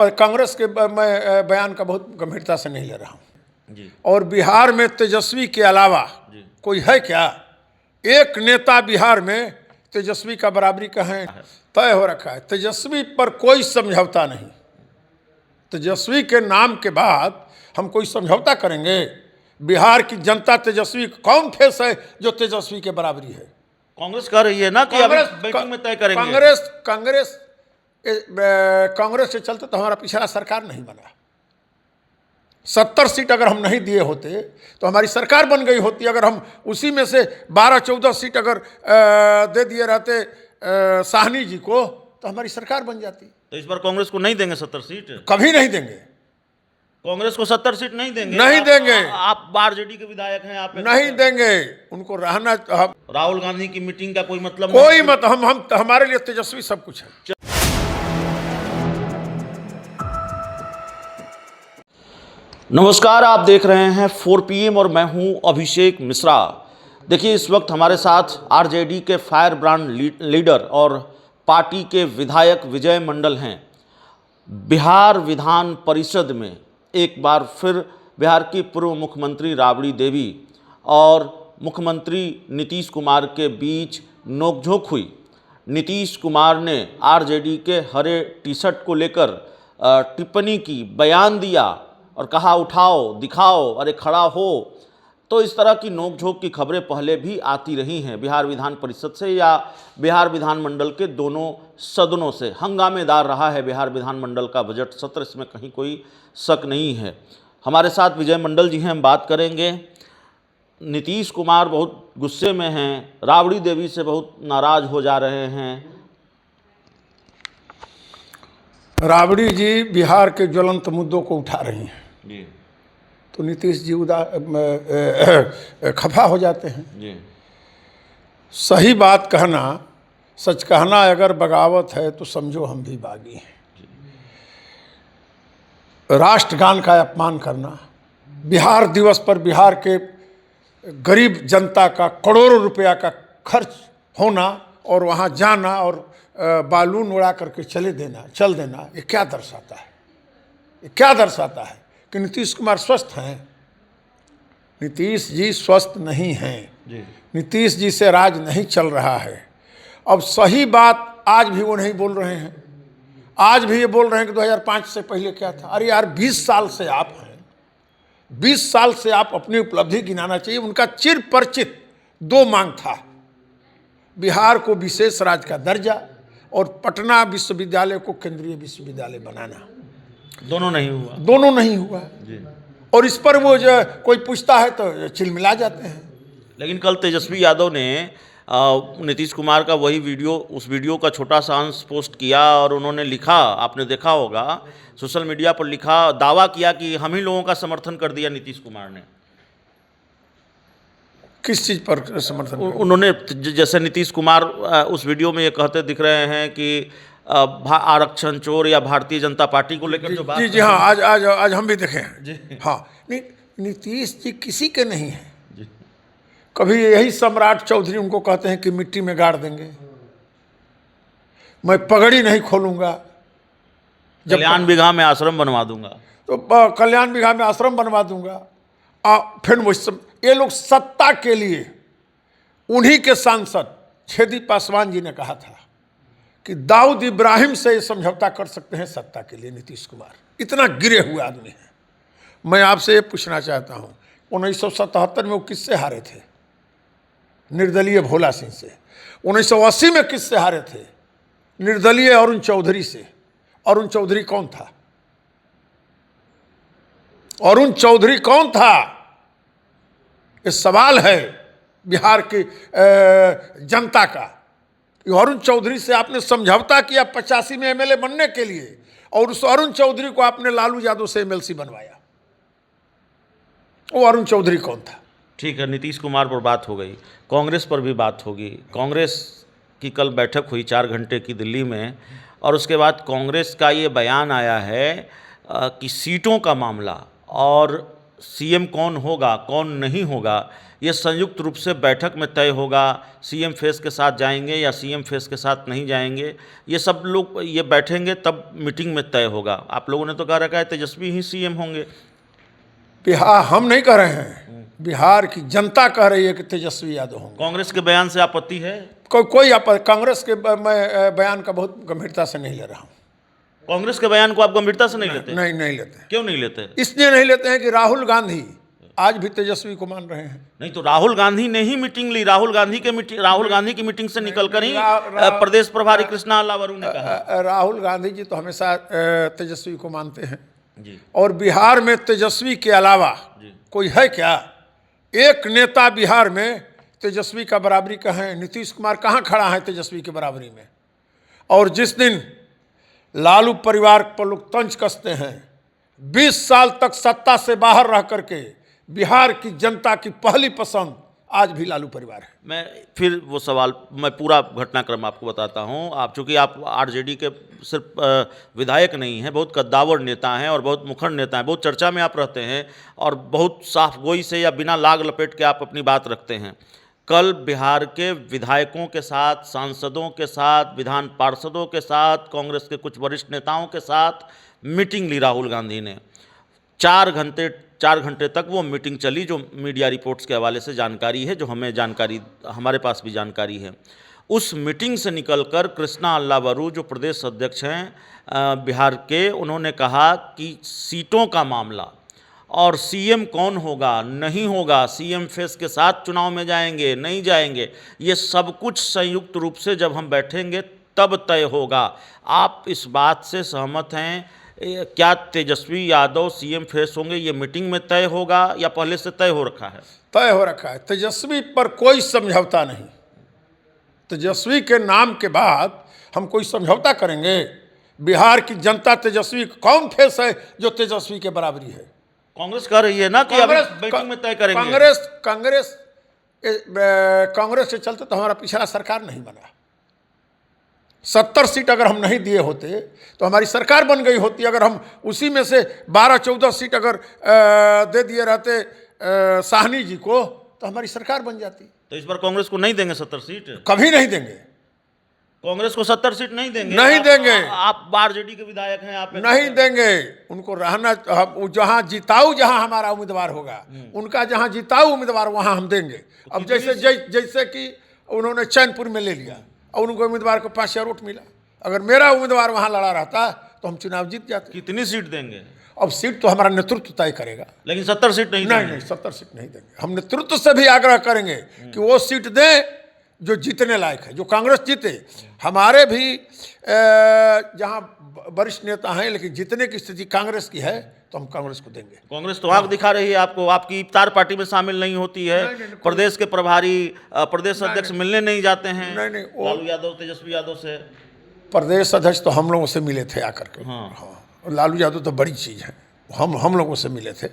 और कांग्रेस के मैं बयान का बहुत गंभीरता से नहीं ले रहा हूँ जी। और बिहार में तेजस्वी के अलावा जी। कोई है क्या? एक नेता बिहार में तेजस्वी का बराबरी का है, तय हो रखा है। तेजस्वी पर कोई समझौता नहीं। तेजस्वी के नाम के बाद हम कोई समझौता करेंगे? बिहार की जनता तेजस्वी, कौन फेस है जो तेजस्वी के बराबरी है? कांग्रेस कह रही है ना कि अभी बैठक में तय करेंगे। कांग्रेस के चलते तो हमारा पिछला सरकार नहीं बना। 70 सीट अगर हम नहीं दिए होते तो हमारी सरकार बन गई होती। अगर हम उसी में से 12-14 सीट अगर दे दिए रहते साहनी जी को तो हमारी सरकार बन जाती। तो इस बार कांग्रेस को नहीं देंगे 70 सीट? कभी नहीं देंगे। कांग्रेस को 70 सीट नहीं देंगे? नहीं देंगे। आप आरजेडी के विधायक हैं, आप नहीं देंगे। उनको रहना। राहुल गांधी की मीटिंग का कोई मतलब कोई मत। हम हमारे लिए तेजस्वी सब कुछ है। नमस्कार, आप देख रहे हैं 4 PM और मैं हूं अभिषेक मिश्रा। देखिए, इस वक्त हमारे साथ आरजेडी के फायर ब्रांड लीडर और पार्टी के विधायक विजय मंडल हैं। बिहार विधान परिषद में एक बार फिर बिहार की पूर्व मुख्यमंत्री राबड़ी देवी और मुख्यमंत्री नीतीश कुमार के बीच नोकझोंक हुई। नीतीश कुमार ने आरजेडी के हरे टी शर्ट को लेकर टिप्पणी की, बयान दिया और कहा उठाओ दिखाओ, अरे खड़ा हो। तो इस तरह की नोकझोंक की खबरें पहले भी आती रही हैं बिहार विधान परिषद से या बिहार विधानमंडल के दोनों सदनों से। हंगामेदार रहा है बिहार विधानमंडल का बजट सत्र, इसमें कहीं कोई शक नहीं है। हमारे साथ विजय मंडल जी हैं, हम बात करेंगे। नीतीश कुमार बहुत गुस्से में हैं, राबड़ी देवी से बहुत नाराज हो जा रहे हैं। राबड़ी जी बिहार के ज्वलंत मुद्दों को उठा रही हैं जी। तो नीतीश जी खफा हो जाते हैं जी। सही बात कहना, सच कहना अगर बगावत है तो समझो हम भी बागी हैं। राष्ट्रगान का अपमान करना, बिहार दिवस पर बिहार के गरीब जनता का करोड़ों रुपया का खर्च होना और वहाँ जाना और बालून उड़ा करके चल देना, ये क्या दर्शाता है? ये क्या दर्शाता है कि नीतीश कुमार स्वस्थ हैं? नीतीश जी स्वस्थ नहीं हैं। नीतीश जी से राज नहीं चल रहा है। अब सही बात आज भी वो नहीं बोल रहे हैं। आज भी ये बोल रहे हैं कि 2005 से पहले क्या था। अरे यार, 20 साल से आप हैं, 20 साल से आप अपनी उपलब्धि गिनाना चाहिए। उनका चिर परिचित 2 मांग था, बिहार को विशेष राज्य का दर्जा और पटना विश्वविद्यालय को केंद्रीय विश्वविद्यालय बनाना। दोनों नहीं हुआ। दोनों नहीं हुआ जी। और इस पर वो जो कोई पूछता है तो चिलमिला जाते हैं। लेकिन कल तेजस्वी यादव ने नीतीश कुमार का वही वीडियो, उस वीडियो का छोटा सा अंश पोस्ट किया और उन्होंने लिखा, आपने देखा होगा सोशल मीडिया पर, लिखा, दावा किया कि हम ही लोगों का समर्थन कर दिया नीतीश कुमार ने। किस चीज़ पर समर्थन? उन्होंने, जैसे नीतीश कुमार उस वीडियो में ये कहते दिख रहे हैं कि आरक्षण चोर या भारतीय जनता पार्टी को लेकर जो बात। जी हाँ, आज हम भी देखे हैं जी। हाँ, नीतीश जी किसी के नहीं हैं। कभी यही सम्राट चौधरी उनको कहते हैं कि मिट्टी में गाड़ देंगे, मैं पगड़ी नहीं खोलूंगा, कल्याण बिघा में आश्रम बनवा दूंगा, तो कल्याण बिघा में आश्रम बनवा दूंगा। फिर ये लोग सत्ता के लिए, उन्हीं के सांसद छेदी पासवान जी ने कहा था कि दाऊद इब्राहिम से ये समझौता कर सकते हैं सत्ता के लिए। नीतीश कुमार इतना गिरे हुए आदमी हैं। मैं आपसे ये पूछना चाहता हूँ, 1977 में वो किससे हारे थे? निर्दलीय भोला सिंह से। 1980 में किससे हारे थे? निर्दलीय अरुण चौधरी से। अरुण चौधरी कौन था? अरुण चौधरी कौन था? ये सवाल है बिहार की जनता का। अरुण चौधरी से आपने समझौता किया 85 में MLA बनने के लिए, और उस अरुण चौधरी को आपने लालू यादव से MLC बनवाया। वो अरुण चौधरी कौन था? ठीक है, नीतीश कुमार पर बात हो गई, कांग्रेस पर भी बात होगी। कांग्रेस की कल बैठक हुई 4 घंटे की दिल्ली में, और उसके बाद कांग्रेस का ये बयान आया है कि सीटों का मामला और सीएम कौन होगा कौन नहीं होगा ये संयुक्त रूप से बैठक में तय होगा। सीएम फेस के साथ जाएंगे या सीएम फेस के साथ नहीं जाएंगे, ये सब लोग ये बैठेंगे तब मीटिंग में तय होगा। आप लोगों ने तो कह रखा है तेजस्वी ही सीएम होंगे। बिहार हम नहीं कह रहे हैं, बिहार की जनता कह रही है कि तेजस्वी यादव होंगे। कांग्रेस के बयान से आपत्ति है? कोई कांग्रेस के मैं बयान का बहुत गंभीरता से नहीं ले रहा हूँ। कांग्रेस के बयान को आप गंभीरता से नहीं लेते? नहीं लेते। क्यों नहीं लेते? इसलिए नहीं लेते हैं कि राहुल गांधी आज भी तेजस्वी को मान रहे हैं। नहीं तो राहुल गांधी ने ही मीटिंग ली, राहुल गांधी की मीटिंग से निकलकर ही प्रदेश प्रभारी कृष्णा अल्लावरू ने कहा। राहुल गांधी जी तो हमेशा तेजस्वी को मानते हैं जी। और बिहार में तेजस्वी के अलावा कोई है क्या? एक नेता बिहार में तेजस्वी का बराबरी का है? नीतीश कुमार कहाँ खड़ा है तेजस्वी की बराबरी में? और जिस दिन लालू परिवार पर लोग तंज कसते हैं, 20 साल तक सत्ता से बाहर रह करके बिहार की जनता की पहली पसंद आज भी लालू परिवार है। मैं फिर वो सवाल, मैं पूरा घटनाक्रम आपको बताता हूँ। आप चूँकि आप आरजेडी के सिर्फ विधायक नहीं हैं, बहुत कद्दावर नेता हैं और बहुत मुखर नेता हैं, बहुत चर्चा में आप रहते हैं और बहुत साफ गोई से या बिना लाग लपेट के आप अपनी बात रखते हैं। कल बिहार के विधायकों के साथ, सांसदों के साथ, विधान पार्षदों के साथ, कांग्रेस के कुछ वरिष्ठ नेताओं के साथ मीटिंग ली राहुल गांधी ने। 4 घंटे तक वो मीटिंग चली, जो मीडिया रिपोर्ट्स के हवाले से जानकारी है, जो हमें जानकारी, हमारे पास भी जानकारी है। उस मीटिंग से निकलकर कृष्णा अल्लावरू जो प्रदेश अध्यक्ष हैं बिहार के, उन्होंने कहा कि सीटों का मामला और सीएम कौन होगा नहीं होगा, सीएम फेस के साथ चुनाव में जाएंगे नहीं जाएंगे, ये सब कुछ संयुक्त रूप से जब हम बैठेंगे तब तय होगा। आप इस बात से सहमत हैं? क्या तेजस्वी यादव सीएम फेस होंगे, ये मीटिंग में तय होगा या पहले से तय हो रखा है? तय हो रखा है। तेजस्वी पर कोई समझौता नहीं। तेजस्वी के नाम के बाद हम कोई समझौता करेंगे? बिहार की जनता तेजस्वी, कौन फेस है जो तेजस्वी के बराबरी है? कांग्रेस कह रही है ना कि अभी मीटिंग में तय करेंगे। कांग्रेस के चलते तो हमारा पिछला सरकार नहीं बना। 70 सीट अगर हम नहीं दिए होते तो हमारी सरकार बन गई होती। अगर हम उसी में से 12-14 सीट अगर दे दिए रहते साहनी जी को तो हमारी सरकार बन जाती। तो इस बार कांग्रेस को नहीं देंगे 70 सीट? कभी नहीं देंगे। कांग्रेस को 70 सीट नहीं देंगे? नहीं देंगे। आप आरजेडी के विधायक हैं, आप नहीं देंगे। उनको रहना, जहां जिताऊ, जहां हमारा उम्मीदवार होगा, उनका जहां जिताऊ उम्मीदवार वहां हम देंगे। अब जैसे कि उन्होंने चैनपुर में ले लिया और उनको उम्मीदवार को 5 वोट मिला। अगर मेरा उम्मीदवार वहां लड़ा रहता तो हम चुनाव जीत जाते। कितनी सीट देंगे? अब सीट तो हमारा नेतृत्व तय करेगा। लेकिन 70 सीट नहीं देंगे? नहीं, 70 सीट नहीं देंगे। हम नेतृत्व से भी आग्रह करेंगे कि वो सीट दें जो जीतने लायक है, जो कांग्रेस जीते। हमारे भी जहां वरिष्ठ नेता हैं, लेकिन जीतने की स्थिति कांग्रेस की है तो हम कांग्रेस को देंगे। कांग्रेस तो आंख दिखा रही है आपको, आपकी इफ्तार पार्टी में शामिल नहीं होती है। प्रदेश के प्रभारी, प्रदेश अध्यक्ष मिलने नहीं जाते हैं लालू यादव, तेजस्वी यादव से। प्रदेश अध्यक्ष तो हम लोगों से मिले थे आकर के। हाँ, लालू यादव तो बड़ी चीज़ है, हम लोगों से मिले थे।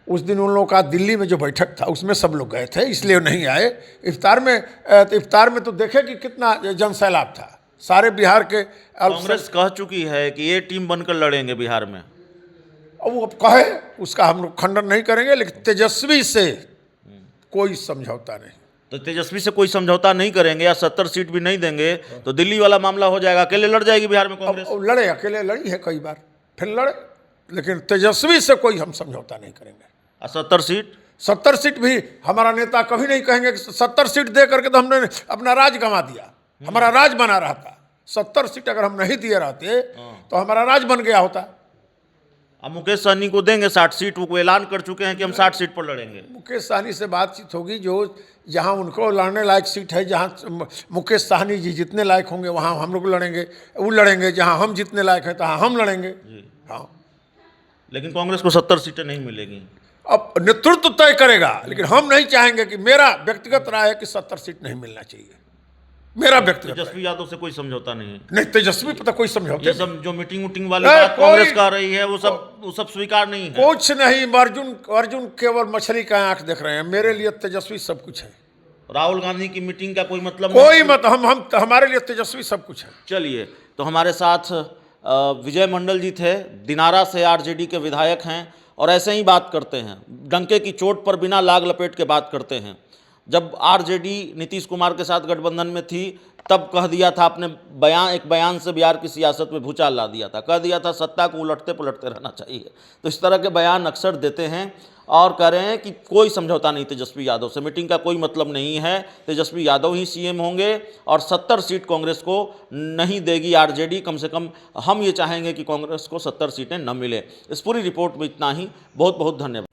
उस दिन उन लोगों का दिल्ली में जो बैठक था उसमें सब लोग गए थे, इसलिए नहीं आए। इफ्तार में तो देखे कि कितना जनसैलाब था। सारे बिहार के कांग्रेस कह चुकी है कि ये टीम बनकर लड़ेंगे बिहार में। अब वो कहे, उसका हम लोग खंडन नहीं करेंगे, लेकिन तेजस्वी से कोई समझौता नहीं। तो तेजस्वी से कोई समझौता नहीं करेंगे या 70 सीट भी नहीं देंगे तो दिल्ली वाला मामला हो जाएगा, अकेले लड़ जाएगी बिहार में कांग्रेस। लड़े, अकेले लड़ी है कई बार, फिर लड़े, लेकिन तेजस्वी से कोई हम समझौता नहीं करेंगे। 70 सीट भी हमारा नेता कभी नहीं कहेंगे कि 70 सीट दे करके तो हमने अपना राज गंवा दिया, हमारा राज बना रहता। 70 सीट अगर हम नहीं दिए रहते तो हमारा राज बन गया होता। अब मुकेश सहनी को देंगे 60 सीट, वो ऐलान कर चुके हैं कि हम 60 सीट पर लड़ेंगे। मुकेश सहनी से बातचीत होगी, जो जहां उनको लड़ने लायक सीट है, जहां मुकेश सहनी जी जितने लायक होंगे वहां हम लोग लड़ेंगे, वो लड़ेंगे। जहां हम जितने लायक हैं तहां हम लड़ेंगे। हाँ, लेकिन कांग्रेस को 70 सीटें नहीं मिलेगी। अब नेतृत्व तय करेगा, लेकिन हम नहीं चाहेंगे कि, मेरा व्यक्तिगत राय है कि 70 सीट नहीं मिलना चाहिए। मेरा व्यक्तिगत। तेजस्वी यादव से कोई समझौता नहीं है? नहीं, तेजस्वी पता कोई समझौता। ये सब जो मीटिंग वाली बात कांग्रेस कर रही है वो सब स्वीकार नहीं है। कुछ नहीं। अर्जुन केवल मछली का आंख देख रहे हैं। मेरे लिए तेजस्वी सब कुछ है। राहुल गांधी की मीटिंग का कोई मतलब कोई मत, हम हमारे लिए तेजस्वी सब कुछ है। चलिए, तो हमारे साथ विजय मंडल जी थे, दिनारा से आरजेडी के विधायक हैं और ऐसे ही बात करते हैं, डंके की चोट पर बिना लाग लपेट के बात करते हैं। जब आरजेडी नीतीश कुमार के साथ गठबंधन में थी तब कह दिया था, अपने एक बयान से बिहार की सियासत में भूचाल ला दिया था, कह दिया था सत्ता को उलटते पुलटते रहना चाहिए। तो इस तरह के बयान अक्सर देते हैं और कह रहे हैं कि कोई समझौता नहीं तेजस्वी यादव से, मीटिंग का कोई मतलब नहीं है, तेजस्वी यादव ही सीएम होंगे और 70 सीट कांग्रेस को नहीं देगी आरजेडी। कम से कम हम ये चाहेंगे कि कांग्रेस को 70 सीटें न मिले। इस पूरी रिपोर्ट में इतना ही। बहुत बहुत धन्यवाद।